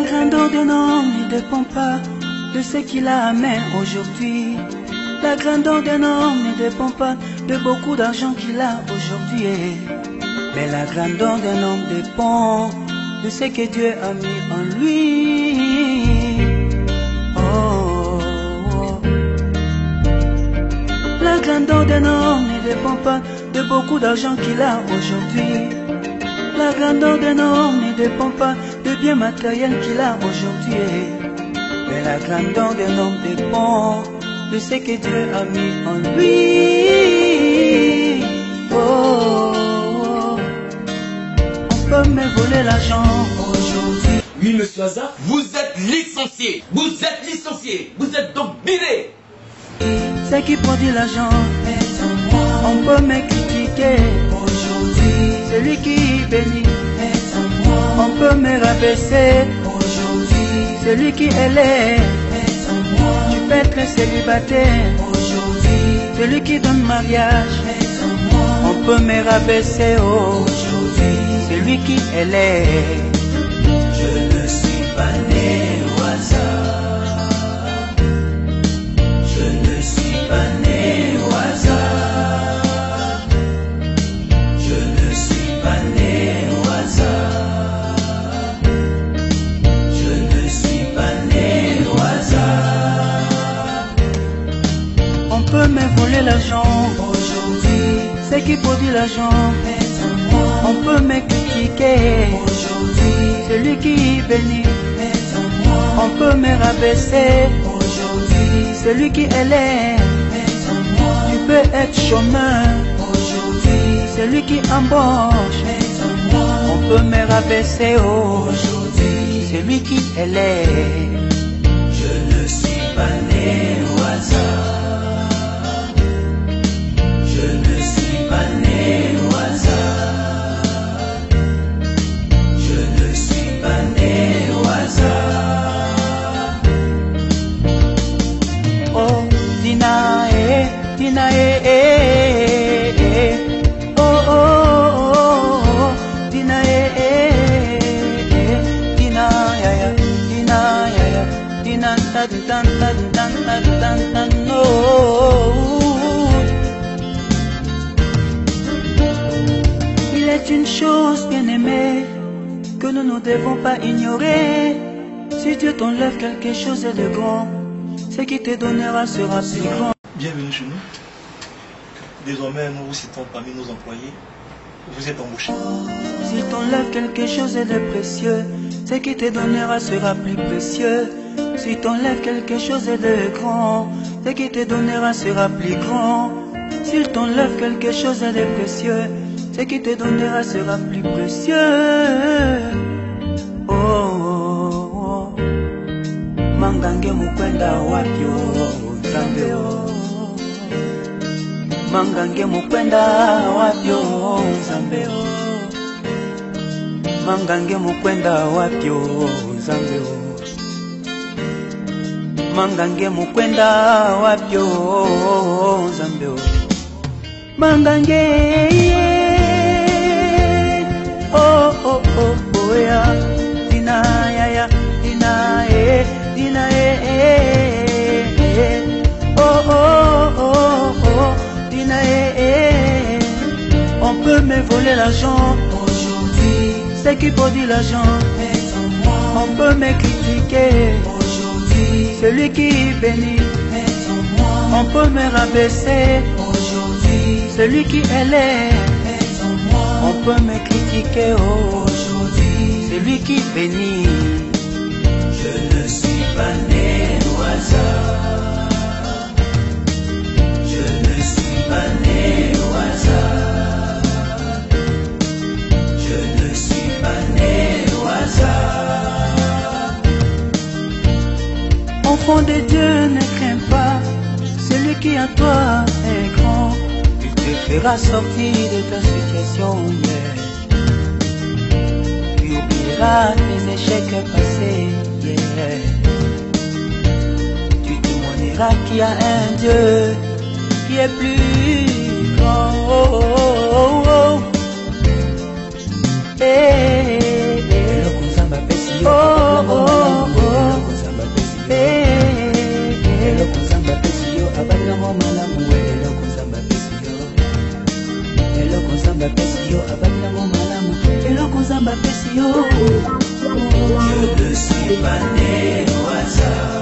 grandeur d'un homme ne dépend pas de ce qu'il a à main aujourd'hui. La grandeur d'un homme ne dépend pas de beaucoup d'argent qu'il a aujourd'hui. Mais la grandeur d'un homme dépend de ce que Dieu a mis en lui. Oh, oh. La grandeur d'un homme ne dépend pas de beaucoup d'argent qu'il a aujourd'hui. La grandeur d'un homme ne dépend pas de biens matériels qu'il a aujourd'hui. Mais la grandeur d'un homme dépend de ce que Dieu a mis en lui. Oh, oh. On peut me voler l'argent aujourd'hui. Oui, monsieur Hazard, vous êtes licencié. Vous êtes licencié. Vous êtes donc viré. Ce qui produit l'argent, on peut me critiquer aujourd'hui. Celui qui bénit, on peut me rabaisser aujourd'hui. Celui qui élève, tu peux être célibataire aujourd'hui. Celui qui donne mariage, on peut me rabaisser aujourd'hui. Celui qui élève, je ne suis pas né au hasard. Je ne suis pas né au hasard. Je ne suis pas né au hasard. Je ne suis pas né au hasard. On peut me voler l'argent aujourd'hui. Ce qui produit l'argent, on peut me critiquer aujourd'hui. Celui qui bénit, on peut me rabaisser aujourd'hui. Celui qui élève, tu peux être chômeur aujourd'hui. Celui qui embauche, on peut me rabaisser aujourd'hui. Celui qui élève, je ne suis pas né au hasard. Je ne suis pas né au hasard. Je ne suis pas né au hasard. Oh, Dina, Dina, oh, oh, oh, Dina, Dina, ya, ya, Dina, ya, ya, Dina, tan, tan, tan, tan, tan, tan, tan, no. Il est une chose bien aimée que nous ne devons pas ignorer. Si Dieu t'enlève quelque chose de grand, ce qui te donnera sera plus grand. Bienvenue chez nous. Désormais, nous vous citons parmi nos employés. Vous êtes embauchés. S'il t'enlève quelque chose de précieux, ce qui te donnera sera plus précieux. S'il t'enlève quelque chose de grand, ce qui te donnera sera plus grand. S'il t'enlève quelque chose de précieux, ce qui te donnera sera plus précieux. Oh, oh, oh. Mangange mukwenda wapyo Nzambe oh. Mangange mukwenda wapyo Nzambe oh. Mangange mukwenda wapyo Nzambe oh. Mangange mukwenda wapyo Nzambe oh. Mangange oh oh oh oh ya Dina ya ya Dina Dina oh oh oh oh Dina on peut me voler l'argent aujourd'hui. Ce qui produit l'argent, on peut me critiquer aujourd'hui. Celui qui bénit, on peut me rabaisser aujourd'hui. Celui qui élève, on peut me critiquer aujourd'hui. Celui qui bénit, je ne suis pas né au hasard. Je ne suis pas né au hasard. Je ne suis pas né au hasard. Enfant de Dieu, ne crains pas. Celui qui en toi est grand, il te fera sortir de ta situation. Yeah. Tu oublieras tes échecs passés. Yeah. Tu témoigneras qu'il y a un Dieu qui est plus grand. Oh, oh, oh, oh. Oh, oh. Je ne suis pas né au hasard.